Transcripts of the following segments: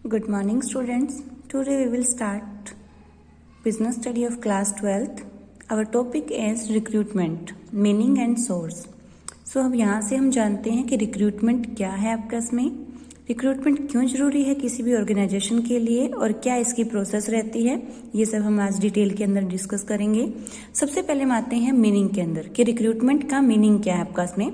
Good morning students. Today we will start business study of class 12th. Our topic is recruitment, meaning and source. So अब यहाँ से हम जानते हैं कि रिक्रूटमेंट क्या है आपका इसमें, रिक्रूटमेंट क्यों ज़रूरी है किसी भी ऑर्गेनाइजेशन के लिए और क्या इसकी प्रोसेस रहती है, ये सब हम आज डिटेल के अंदर डिस्कस करेंगे। सबसे पहले हम आते हैं मीनिंग के अंदर कि रिक्रूटमेंट का मीनिंग क्या है आपका इसमें।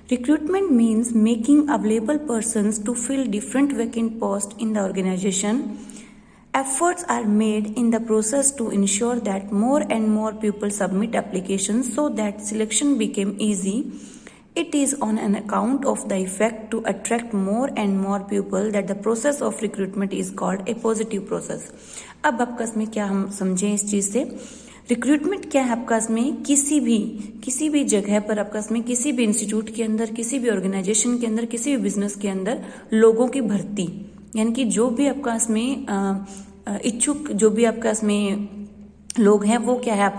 Recruitment means making available persons to fill different vacant posts in the organization. Efforts are made in the process to ensure that more and more people submit applications so that selection became easy. It is on an account of the effect to attract more and more people that the process of recruitment is called a positive process. अब आपका इसमें क्या हम समझें इस चीज़ से। Recruitment क्या है आपका इसमें, किसी भी जगह पर आपका इसमें किसी भी इंस्टीट्यूट के अंदर, किसी भी ऑर्गेनाइजेशन के अंदर, किसी भी बिजनेस के अंदर लोगों की भर्ती, यानी कि जो भी आपका इसमें इच्छुक जो भी आपका इसमें लोग हैं वो क्या है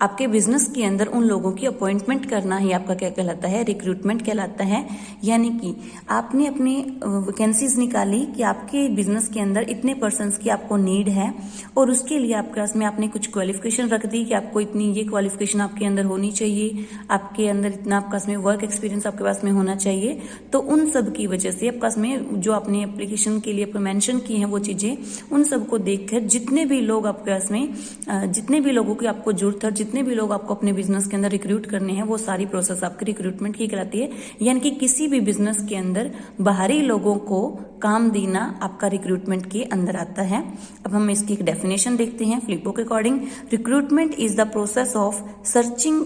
आपके बिजनेस के अंदर उन लोगों की अपॉइंटमेंट करना ही आपका क्या कहलाता है, रिक्रूटमेंट कहलाता है। यानी कि आपने अपनी वैकेंसीज निकाली कि आपके बिजनेस के अंदर इतने पर्सन्स की आपको नीड है और उसके लिए आपके इसमें आपने कुछ क्वालिफिकेशन रख दी कि आपको इतनी ये क्वालिफिकेशन आपके अंदर होनी चाहिए, आपके अंदर इतना आपका इसमें वर्क एक्सपीरियंस आपके पास में होना चाहिए। तो उन सब की वजह से आपका इसमें जो आपने एप्लीकेशन के लिए मेंशन की हैं वो चीजें, उन सबको देखकर जितने भी लोग आपके इसमें जितने भी लोगों की आपको जरूरत है, जितने भी लोग आपको अपने बिजनेस के अंदर रिक्रूट करने हैं, वो सारी प्रोसेस आपकी रिक्रूटमेंट की कहलाती है। यानी कि किसी भी बिजनेस के अंदर बाहरी लोगों को काम देना आपका रिक्रूटमेंट के अंदर आता है। अब हम इसकी एक डेफिनेशन देखते हैं फ्लिपो के according. Recruitment is the process of searching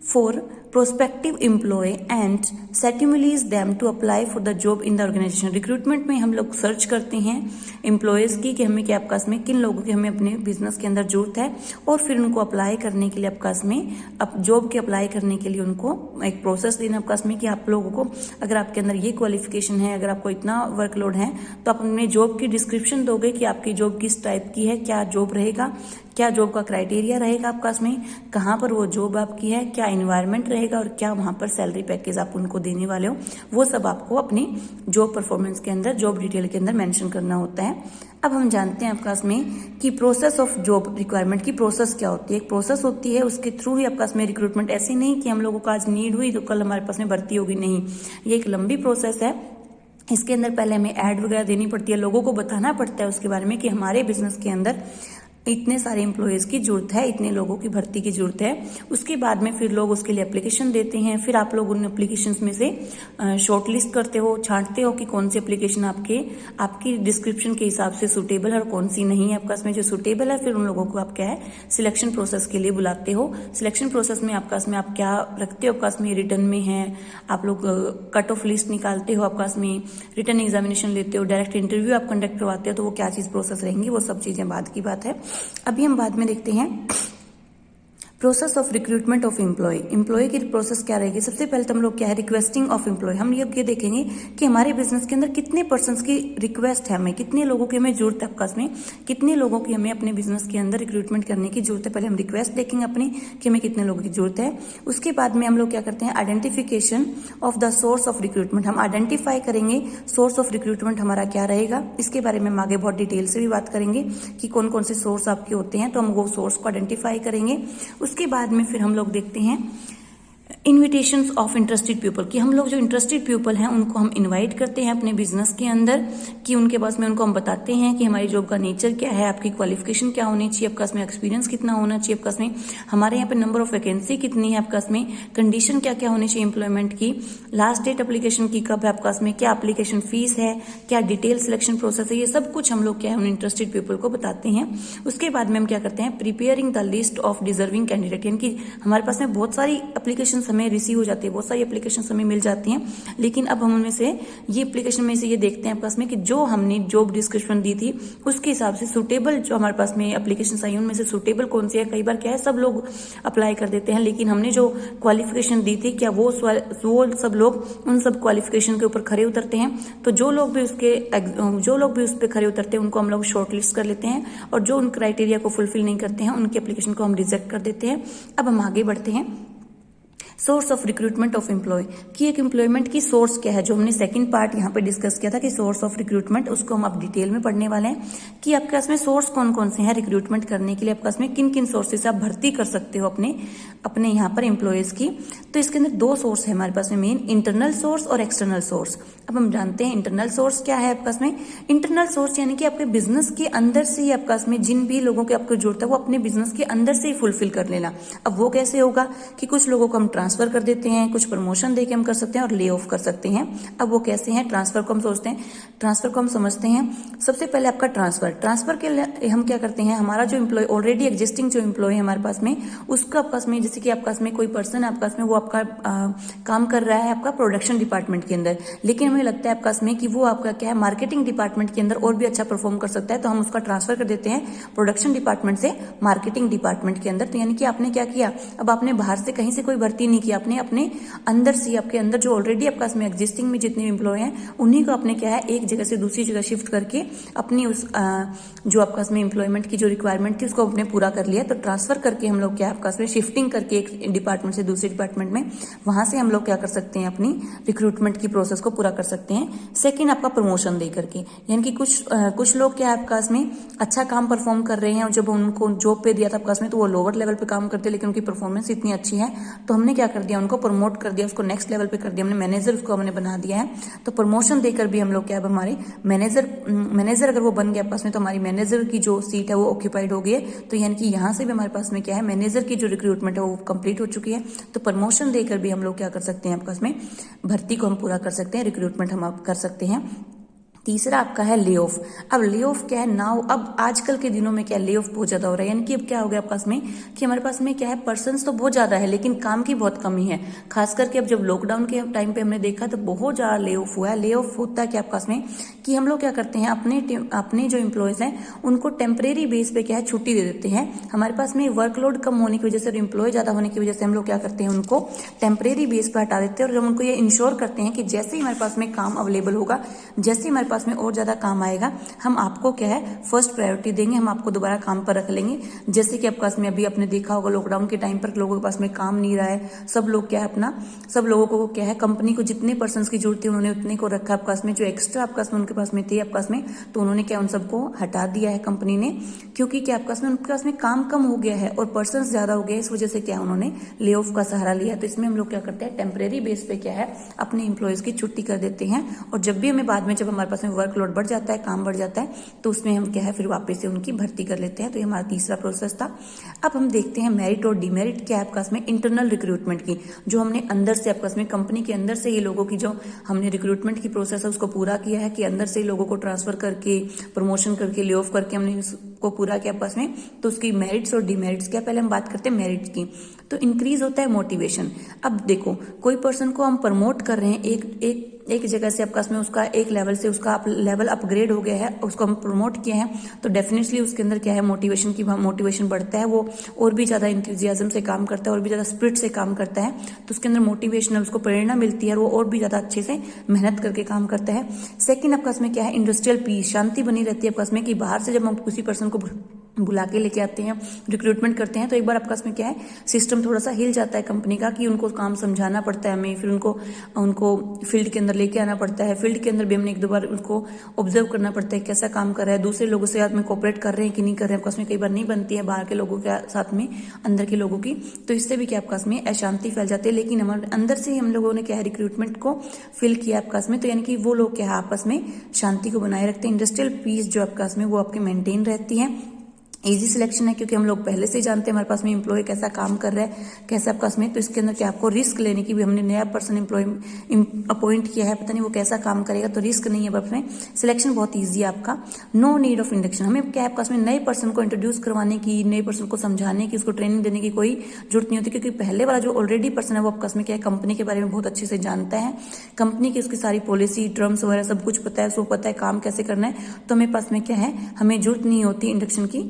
for prospective employee and stimulates them to apply for the job in the organization. Recruitment में हम लोग सर्च करते हैं एम्प्लॉयज की कि हमें क्या आपका इसमें किन लोगों की हमें अपने बिजनेस के अंदर जरूरत है और फिर उनको अप्लाई करने के लिए आपका इसमें जॉब के अप्लाई करने के लिए उनको एक प्रोसेस देना आपका इसमें कि आप लोगों को अगर आपके अंदर ये क्वालिफिकेशन है, अगर आपको इतना वर्कलोड है तो आप अपने जॉब की डिस्क्रिप्शन दोगे कि आपकी जॉब किस टाइप की है, क्या जॉब रहेगा, क्या जॉब का क्राइटेरिया रहेगा आपका इसमें, कहाँ पर वो जॉब आपकी है, क्या एनवायरनमेंट रहेगा और क्या वहां पर सैलरी पैकेज आप उनको देने वाले हो, वो सब आपको अपनी जॉब परफॉर्मेंस के अंदर जॉब डिटेल के अंदर मेंशन करना होता है। अब हम जानते हैं आपका इसमें कि प्रोसेस ऑफ जॉब रिक्वायरमेंट की प्रोसेस क्या होती है। एक प्रोसेस होती है, उसके थ्रू ही आपका इसमें रिक्रूटमेंट, ऐसे नहीं कि हम लोगों को आज नीड हुई तो कल हमारे पास में भर्ती होगी, नहीं, ये एक लंबी प्रोसेस है। इसके अंदर पहले हमें ऐड वगैरह देनी पड़ती है, लोगों को बताना पड़ता है उसके बारे में कि हमारे बिजनेस के अंदर इतने सारे एम्प्लॉयज की जरूरत है, इतने लोगों की भर्ती की जरूरत है। उसके बाद में फिर लोग उसके लिए एप्लीकेशन देते हैं, फिर आप लोग उन एप्लीकेशंस में से शॉर्ट लिस्ट करते हो, छांटते हो कि कौन सी एप्लीकेशन आपकी डिस्क्रिप्शन के हिसाब से सुटेबल है और कौन सी नहीं है। आपका इसमें जो सुटेबल है फिर उन लोगों को आप क्या है सिलेक्शन प्रोसेस के लिए बुलाते हो। सिलेक्शन प्रोसेस में आपका इसमें आप क्या रखते हो, आपका इसमें रिटर्न में है, आप लोग कट ऑफ लिस्ट निकालते हो, आपका इसमें रिटर्न एग्जामिनेशन लेते हो, डायरेक्ट इंटरव्यू आप कंडक्ट करवाते हो, तो वो क्या चीज प्रोसेस रहेंगी वो सब चीजें बाद की बात है। अभी हम बाद में देखते हैं process of recruitment of employ की प्रोसेस क्या रहेगी। सबसे पहले तो हम लोग क्या है रिक्वेस्टिंग ऑफ एम्प्लॉय, हम ये देखेंगे कि हमारे बिजनेस के अंदर कितने पर्सन्स की रिक्वेस्ट है, हमें कितने लोगों की हमें जरूरत है, आपका इसमें कितने लोगों की हमें अपने बिजनेस के अंदर रिक्रूटमेंट करने की जरूरत है। पहले हम रिक्वेस्ट देखेंगे अपनी कि हमें कितने लोगों की जरूरत है। उसके बाद में हम लोग क्या करते हैं identification of the source of recruitment, हम आइडेंटिफाई करेंगे सोर्स ऑफ रिक्रूटमेंट हमारा क्या रहेगा। इसके बारे में हम आगे बहुत डिटेल से भी बात करेंगे कि कौन कौन से सोर्स आपके होते हैं, तो हम वो सोर्स को आइडेंटिफाई करेंगे। उसके बाद में फिर हम लोग देखते हैं इन्विटेशंस ऑफ इंटरेस्टेड पीपल, कि हम लोग जो इंटरेस्टेड पीपल हैं उनको हम इनवाइट करते हैं अपने बिजनेस के अंदर, कि उनके पास में उनको हम बताते हैं कि हमारी जॉब का नेचर क्या है, आपकी क्वालिफिकेशन क्या होनी चाहिए, आपका इसमें एक्सपीरियंस कितना होना चाहिए, आपका इसमें हमारे यहाँ पे नंबर ऑफ वैकेंसी कितनी है, आपका इसमें कंडीशन क्या क्या होनी चाहिए एम्प्लॉयमेंट की, लास्ट डेट एप्लीकेशन की कब है, आपका इसमें क्या एप्लीकेशन फीस है, क्या डिटेल सिलेक्शन प्रोसेस है, ये सब कुछ हम लोग क्या है उन इंटरेस्टेड पीपल को बताते हैं। उसके बाद में हम क्या करते हैं preparing the list of deserving candidate, यानी कि हमारे पास में बहुत सारी एप्लीकेशन हमें रिसीव हो जाती है, बहुत सारी एप्लीकेशन हमें मिल जाती हैं, लेकिन अब हम उनमें से ये एप्लीकेशन में से ये देखते हैं आपके पास में कि जो हमने जॉब डिस्क्रिप्शन दी थी उसके हिसाब से सुटेबल जो हमारे पास में एप्लीकेशन आई उनमें से सुटेबल कौन सी है। कई बार क्या है सब लोग अप्लाई कर देते हैं, लेकिन हमने जो क्वालिफिकेशन दी थी क्या वो सब लोग उन सब क्वालिफिकेशन के ऊपर खरे उतरते हैं। तो जो लोग भी उस पर खरे उतरते हैं उनको हम लोग शॉर्ट लिस्ट कर लेते हैं और जो उन क्राइटेरिया को फुलफिल नहीं करते हैं उनकी एप्लीकेशन को हम रिजेक्ट कर देते हैं। अब हम आगे बढ़ते हैं source of recruitment of employ, कि एक एम्प्लॉयमेंट की सोर्स क्या है, जो हमने सेकंड पार्ट यहाँ पे डिस्कस किया था कि सोर्स ऑफ रिक्रूटमेंट, उसको हम अब डिटेल में पढ़ने वाले हैं कि आपके पास में सोर्स कौन कौन से हैं रिक्रूटमेंट करने के लिए, आपके पास में किन किन सोर्सेज से आप भर्ती कर सकते हो अपने यहाँ पर एम्प्लॉयज की। तो इसके अंदर दो सोर्स है हमारे पास में मेन, इंटरनल सोर्स और एक्सटर्नल सोर्स। अब हम जानते हैं इंटरनल सोर्स क्या है आपके पास में। इंटरनल सोर्स यानी कि आपके बिजनेस के अंदर से ही आपके पास में जिन भी लोगों की आपको जरूरत है वो अपने बिजनेस के अंदर से ही फुलफिल कर लेना। अब वो कैसे होगा कि कुछ लोगों को हम ट्रांसफर कर देते हैं, कुछ प्रमोशन देके हम कर सकते हैं और ले ऑफ कर सकते हैं। अब वो कैसे हैं, ट्रांसफर को हम समझते हैं। सबसे पहले आपका ट्रांसफर के लिए हम क्या करते हैं, हमारा जो एम्प्लॉय ऑलरेडी एग्जिस्टिंग जो एम्प्लॉय है हमारे पास में, उसका आपके पास में जैसे कि आपके पास में कोई पर्सन है आपके पास में, वो आपका काम कर रहा है आपका प्रोडक्शन डिपार्टमेंट के अंदर, लेकिन हमें लगता है आपके पास में कि वो आपका क्या है मार्केटिंग डिपार्टमेंट के अंदर और भी अच्छा परफॉर्म कर सकता है, तो हम उसका ट्रांसफर कर देते हैं प्रोडक्शन डिपार्टमेंट से मार्केटिंग डिपार्टमेंट के अंदर। तो यानी कि आपने क्या किया, अब आपने बाहर से कहीं से कोई भर्ती नहीं किया, आपने अपने अंदर से, आपके अंदर जो ऑलरेडी आपके पास में एग्जिस्टिंग में जितने एम्प्लॉय हैं उन्हीं को आपने क्या है एक जगह से दूसरी जगह शिफ्ट करके अपनी उस जो आपके पास में एम्प्लॉयमेंट की जो रिक्वायरमेंट थी उसको आपने पूरा कर लिया। तो ट्रांसफर करके हम लोग क्या आपके पास में शिफ्टिंग करके एक डिपार्टमेंट से दूसरे डिपार्टमेंट में, वहां से हम लोग क्या कर सकते हैं अपनी रिक्रूटमेंट की प्रोसेस को पूरा कर सकते हैं। सेकंड आपका प्रमोशन दे करके, यानी कि कुछ लोग क्या आपके पास में अच्छा काम परफॉर्म कर रहे हैं और जब उनको जॉब पे दिया था आपके पास में तो वो लोअर लेवल पे काम करते, लेकिन उनकी परफॉर्मेंस इतनी अच्छी है तो हमने क्या कर दिया, उनको प्रमोट कर दिया, उसको नेक्स्ट लेवल पे कर दिया, हमने मैनेजर उसको हमने बना दिया है। तो प्रमोशन देकर भी हम लोग क्या, हमारे मैनेजर अगर वो बन गया पास में तो हमारी मैनेजर की जो सीट है वो ऑक्यूपाइड हो गई है। तो यानी कि यहाँ से भी हमारे पास में क्या है, मैनेजर की जो रिक्रूटमेंट है वो कंप्लीट हो चुकी है। तो प्रमोशन देकर भी हम लोग क्या कर सकते हैं, आपके पास में भर्ती को हम पूरा कर सकते हैं, रिक्रूटमेंट हम आप कर सकते हैं। तीसरा आपका है ले ऑफ। अब ले ऑफ क्या है, नाउ अब आजकल के दिनों में क्या ले ऑफ बहुत ज्यादा हो रहा है, यानी कि अब क्या हो गया आपके पास में कि हमारे पास में क्या है, पर्सन्स तो बहुत ज्यादा है लेकिन काम की बहुत कमी है। खास करके अब जब लॉकडाउन के टाइम पे हमने देखा तो बहुत ज्यादा ले ऑफ हुआ है। ले ऑफ होता है क्या आपके पास में कि हम लोग क्या करते हैं, अपने जो एम्प्लॉयज हैं उनको टेम्परेरी बेस पे क्या है छुट्टी दे देते हैं। हमारे पास में वर्कलोड कम होने की वजह से और एम्प्लॉय ज्यादा होने की वजह से हम लोग क्या करते हैं, उनको टेम्परेरी बेस पे हटा देते हैं और हम उनको ये इंश्योर करते हैं कि जैसे ही हमारे पास में काम अवेलेबल होगा, जैसे ही हमारे पास में और ज्यादा काम आएगा, हम आपको क्या है फर्स्ट प्रायोरिटी देंगे, हम आपको दोबारा काम पर रख लेंगे। जैसे कि आपके पास में अभी आपने देखा होगा लॉकडाउन के टाइम पर लोगों के पास में काम नहीं रहा है, सब लोग क्या है सब लोगों को क्या है कंपनी को जितने पर्सन की जरूरत थी उन्होंने उतने को रखा आपके पास में, जो एक्स्ट्रा आपके पास में उनके पास में थे आपके पास में, तो उन्होंने क्या उन सबको हटा दिया है कंपनी ने, क्योंकि क्या आपके पास में उनके पास में काम कम हो गया है और पर्सन ज्यादा हो गया, इस वजह से क्या उन्होंने ले ऑफ का सहारा लिया। तो इसमें हम लोग क्या करते हैं, टेम्परेरी बेस पे क्या है अपने एम्प्लॉयज की छुट्टी कर देते हैं और जब भी हमें बाद में जब हमारे पास में वर्कलोड बढ़ जाता है, काम बढ़ जाता है, तो उसमें हम क्या है फिर वापस से उनकी भर्ती कर लेते हैं। तो ये हमारा तीसरा प्रोसेस था। अब हम देखते हैं मेरिट और डिमेरिट क्या है आपके पास में इंटरनल रिक्रूटमेंट की, जो हमने अंदर से आपके पास में कंपनी के अंदर से ही लोगों की जो हमने रिक्रूटमेंट की प्रोसेस है उसको पूरा किया है कि अंदर से ही लोगों को ट्रांसफर करके प्रमोशन करके ले ऑफ करके हमने इसको पूरा किया पास में। तो उसकी मेरिट्स और डिमेरिट्स क्या, पहले हम बात करते हैं मेरिट्स की। तो इंक्रीज होता है मोटिवेशन। अब देखो कोई पर्सन को हम प्रमोट कर रहे हैं एक जगह से आपके पास में, उसका एक लेवल से उसका लेवल अपग्रेड हो गया है, उसको हम प्रमोट किए हैं, तो डेफिनेटली उसके अंदर क्या है मोटिवेशन बढ़ता है, वो और भी ज्यादा इंथुजियाज्म से काम करता है और भी ज्यादा स्पिरिट से काम करता है। तो उसके अंदर मोटिवेशन, उसको प्रेरणा मिलती है और वो और भी ज्यादा अच्छे से मेहनत करके काम करता है। सेकेंड आपके पास में क्या है, इंडस्ट्रियल पीस, शांति बनी रहती है आपके पास में कि बाहर से जब हम किसी पर्सन को बुला के लेके आते हैं, रिक्रूटमेंट करते हैं, तो एक बार आपके पास में क्या है सिस्टम थोड़ा सा हिल जाता है कंपनी का कि उनको काम समझाना पड़ता है हमें, फिर उनको फील्ड के अंदर लेके आना पड़ता है, फील्ड के अंदर भी हमने एक दो बार उनको ऑब्जर्व करना पड़ता है कैसा काम कर रहा है, दूसरे लोगों से साथ में कोऑपरेट कर रहे हैं कि नहीं कर रहे हैं। आपके पास में कई बार नहीं बनती है बाहर के लोगों के साथ में अंदर के लोगों की, तो इससे भी क्या आपके पास में अशांति फैल जाती है। लेकिन हमारे अंदर से ही हम लोगों ने क्या है रिक्रूटमेंट को फिल किया आपके पास में, तो यानी कि वो लोग क्या है आपस में शांति को बनाए रखते हैं। इंडस्ट्रियल पीस जो आपके पास में वो आपके मेंटेन रहती है। इजी सिलेक्शन है क्योंकि हम लोग पहले से ही जानते हैं हमारे पास में एम्प्लॉय कैसा काम कर रहा है, कैसा आपके पास में, तो इसके अंदर क्या आपको रिस्क लेने की भी, हमने नया पर्सन एम्प्लॉय अपॉइंट किया है, पता नहीं वो कैसा काम करेगा, तो रिस्क नहीं है। आपने सिलेक्शन बहुत ईजी है आपका। नो नीड ऑफ इंडक्शन, हमें क्या है आपके पास में नए पर्सन को इंट्रोड्यूस करवाने की, नए पर्सन को समझाने की, उसको ट्रेनिंग देने की कोई जरूरत नहीं होती, क्योंकि पहले वाला जो ऑलरेडी पर्सन है वो आपके पास में क्या है कंपनी के बारे में बहुत अच्छे से जानता है, कंपनी की उसकी सारी पॉलिसी टर्म्स वगैरह सब कुछ पता है, उसको पता है काम कैसे करना है, तो हमें पास में क्या है हमें जरूरत नहीं होती इंडक्शन की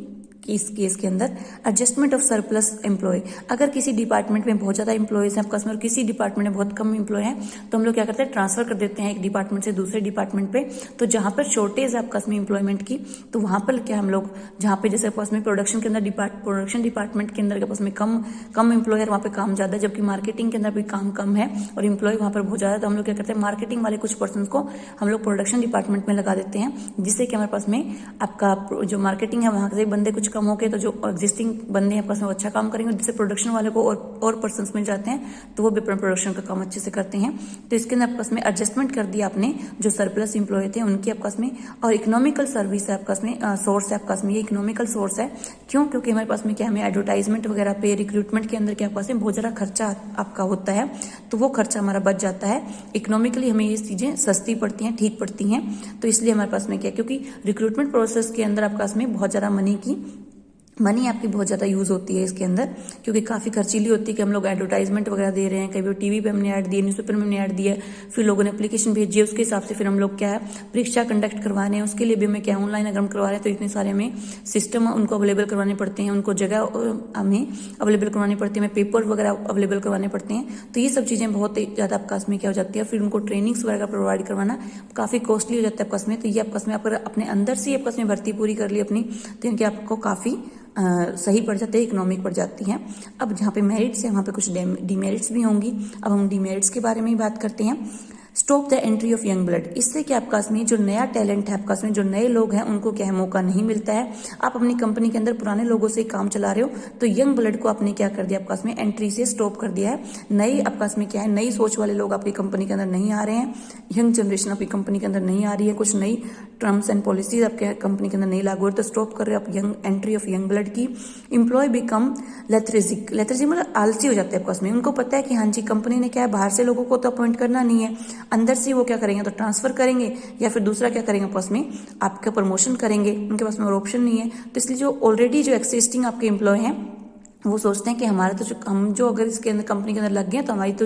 कि इस केस के अंदर एडजस्टमेंट ऑफ सरप्लस एम्प्लॉय, अगर किसी डिपार्टमेंट में बहुत ज्यादा एम्प्लॉयज हैं आपका और किसी डिपार्टमेंट में बहुत कम एम्प्लॉय हैं तो हम लोग क्या करते हैं, ट्रांसफर कर देते हैं एक डिपार्टमेंट से दूसरे डिपार्टमेंट पे। तो जहां पर शॉर्टेज है आपका एम्प्लॉयमेंट की, तो वहां पर क्या हम लोग, जहां पे जैसे आपस में प्रोडक्शन के अंदर प्रोडक्शन डिपार्टमेंट के अंदर आपस में कम एम्प्लॉयर, वहां पे काम ज्यादा है, जबकि मार्केटिंग के अंदर भी काम कम है और एम्प्लॉय वहां पर बहुत ज्यादा है, तो हम लोग क्या करते हैं, मार्केटिंग वाले कुछ पर्सन को हम लोग प्रोडक्शन डिपार्टमेंट में लगा देते हैं, जिससे कि हमारे पास में आपका जो मार्केटिंग है वहां से बंदे कुछ कम हो गए, तो जो एग्जिस्टिंग बंदे हैं आपस में अच्छा काम करेंगे, जिससे प्रोडक्शन वाले को और पर्सन मिल जाते हैं, तो वो भी प्रोडक्शन का काम अच्छे से करते हैं। तो इसके अंदर आपस में एडजस्टमेंट कर दिया आपने जो सरप्लस एम्प्लॉय थे उनकी आपस में। और इकोनॉमिकल सर्विस है आपस में, सोर्स है आपस में, ये इकोनॉमिकल सोर्स है। क्यों? क्योंकि हमारे पास में क्या, हमें एडवर्टाइजमेंट वगैरह पे, रिक्रूटमेंट के अंदर क्या आपस में बहुत ज्यादा खर्चा आपका होता है, तो वो खर्चा हमारा बच जाता है। इकोनॉमिकली हमें ये चीजें सस्ती पड़ती हैं, ठीक पड़ती हैं, तो इसलिए हमारे पास में क्या, क्योंकि रिक्रूटमेंट प्रोसेस के अंदर आपका में बहुत ज्यादा मनी आपकी बहुत ज्यादा यूज होती है इसके अंदर, क्योंकि काफी खर्चीली होती है कि हम लोग एडवर्टाइजमेंट वगैरह दे रहे हैं, कभी टीवी पे हमने ऐड दिए, न्यूज़पेपर में हमने ऐड दिया, फिर लोगों ने एप्लीकेशन भेजी है, उसके हिसाब से फिर हम लोग क्या है परीक्षा कंडक्ट करवा रहे हैं, उसके लिए भी हमें क्या ऑनलाइन अगर हम करवा रहे हैं तो इतने सारे हमें सिस्टम उनको अवेलेबल करवाने पड़ते हैं, उनको जगह हमें अवेलेबल करवानी पड़ती है, हमें पेपर वगैरह अवेलेबल करवाने पड़ते हैं, तो ये सब चीजें बहुत ज्यादा आपका में क्या हो जाती है, फिर उनको ट्रेनिंग्स वगैरह प्रोवाइड करवाना काफी कॉस्टली हो जाता है आपका में। तो ये आपका में अगर अपने अंदर से आपका में भर्ती पूरी कर ली अपनी, तो इनके आपको काफी सही पड़ जाते हैं, इकोनॉमिक पड़ जाती हैं। अब जहाँ पे मेरिट्स है वहाँ पे कुछ डीमेरिट्स भी होंगी। अब हम डीमेरिट्स के बारे में ही बात करते हैं। Stop the entry of young blood, इससे क्या आपका में जो नया टैलेंट है आपका में, जो नए लोग हैं उनको क्या है मौका नहीं मिलता है। आप अपनी कंपनी के अंदर पुराने लोगों से काम चला रहे हो, तो यंग ब्लड को आपने क्या कर दिया, आपका में एंट्री से स्टॉप कर दिया है। नई आपका में क्या है, नई सोच वाले लोग आपकी कंपनी के अंदर नहीं आ रहे हैं, यंग जनरेशन आपकी कंपनी के अंदर नहीं आ रही है, कुछ नई टर्म्स एंड पॉलिसीज आपके कंपनी के अंदर नहीं लागू हो रही, तो स्टॉप कर रहे हो आप young entry of young blood की। एम्प्लॉय बिकम लेथरेजिक, लेथरेजिक मतलब आलसी हो जाते हैं आपका में। उनको पता है कि हाँ जी कंपनी ने क्या है, बाहर से लोगों को तो अपॉइंट करना नहीं है, अंदर से वो क्या करेंगे, तो ट्रांसफर करेंगे या फिर दूसरा क्या करेंगे आपस में आपका प्रमोशन करेंगे, उनके पास में और ऑप्शन नहीं है। तो इसलिए जो ऑलरेडी जो एक्सिस्टिंग आपके एम्प्लॉय हैं वो सोचते हैं कि हमारा तो हम जो अगर इसके अंदर कंपनी के अंदर लग गए तो हमारी तो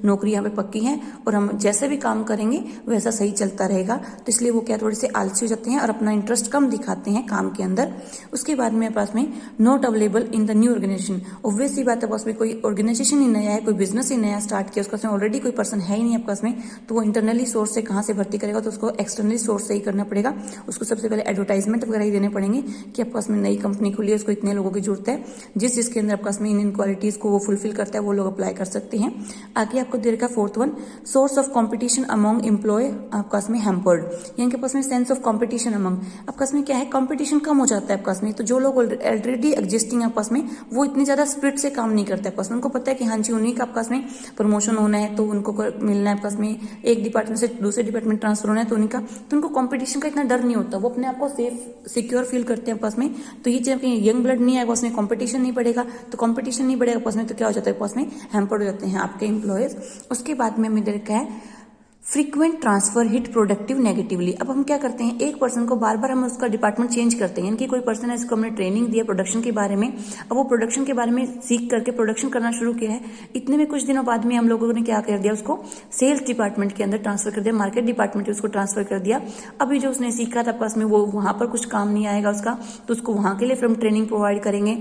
नौकरी यहाँ पे पक्की है और हम जैसे भी काम करेंगे वैसा सही चलता रहेगा, तो इसलिए वो क्या थोड़े से आलसी हो जाते हैं और अपना इंटरेस्ट कम दिखाते हैं काम के अंदर। उसके बाद में पास में not available in the new organization, obvious सी बात है पास में कोई ऑर्गेनाइजेशन ही नया है, कोई बिजनेस ही नया स्टार्ट किया, उसका ऑलरेडी कोई पर्सन है ही नहीं आपका में, तो वो इंटरनली सोर्स से कहाँ से भर्ती करेगा, तो उसको एक्सटर्नली सोर्स से ही करना पड़ेगा। उसको सबसे पहले एडवर्टाइजमेंट वगैरह ही देने पड़ेंगे कि आपका में नई कंपनी खुली है, उसको इतने लोगों की जरूरत है, जिसके अंदर आपका में इन क्वालिटीज को वो फुलफिल करता है वो लोग अप्लाई कर सकते हैं। आगे आपको दे रखा fourth one, source of competition among employ आपका में हैम्पर्ड, यानी कि आपस में सेंस ऑफ कंपटीशन अमंग, आपका में क्या है कंपटीशन कम हो जाता है आपका में, तो जो लोग ऑलरेडी एग्जिस्टिंग आपस में वो इतनी ज्यादा स्पीड से काम नहीं करते आपस में, उनको पता है कि हाँ जी उन्हीं का आपस में प्रमोशन होना है तो उनको मिलना है आपस में, एक डिपार्टमेंट से दूसरे डिपार्टमेंट ट्रांसफर होना है तो उन्हीं का, तो उनको कंपटीशन का इतना डर नहीं होता, वो अपने आप को सेफ सिक्योर फील करते हैं आपस में। तो ये जब यंग ब्लड नहीं आएगा उसमें कंपटीशन नहीं बढ़ेगा, तो कंपटीशन नहीं बढ़ेगा आपस में, तो क्या हो जाता है आपस में हैम्पर्ड हो जाते हैं आपके एम्प्लॉयज। उसके बाद में हमें देखा है frequent transfer hit productive negatively. अब हम क्या करते हैं, एक पर्सन को बार बार हम उसका डिपार्टमेंट चेंज करते हैं, यानी कि कोई पर्सन है इसको हमने ट्रेनिंग दिया प्रोडक्शन के बारे में, अब वो प्रोडक्शन के बारे में सीख करके प्रोडक्शन करना शुरू किया है, इतने में कुछ दिनों बाद में हम लोगों ने क्या कर दिया, उसको सेल्स डिपार्टमेंट के अंदर ट्रांसफर कर दिया, मार्केट डिपार्टमेंट उसको ट्रांसफर कर दिया। अभी जो उसने सीखा था आपस में वो वहां पर कुछ काम नहीं आएगा उसका, तो उसको वहां के लिए फिर हम ट्रेनिंग प्रोवाइड करेंगे।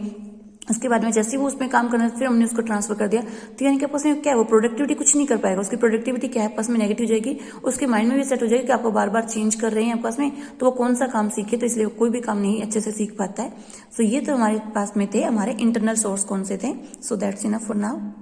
उसके बाद में जैसे ही वो उसमें काम करना फिर हमने उसको ट्रांसफर कर दिया, तो यानी कि आपस में क्या है वो प्रोडक्टिविटी कुछ नहीं कर पाएगा, उसकी प्रोडक्टिविटी क्या है आपस में नेगेटिव हो जाएगी, उसके माइंड में भी सेट हो जाएगी कि आपको बार बार चेंज कर रहे हैं आपस में, तो वो कौन सा काम सीखे, तो इसलिए कोई भी काम नहीं अच्छे से सीख पाता है। सो ये तो हमारे पास में थे हमारे इंटरनल सोर्स कौन से थे। So that's enough for now.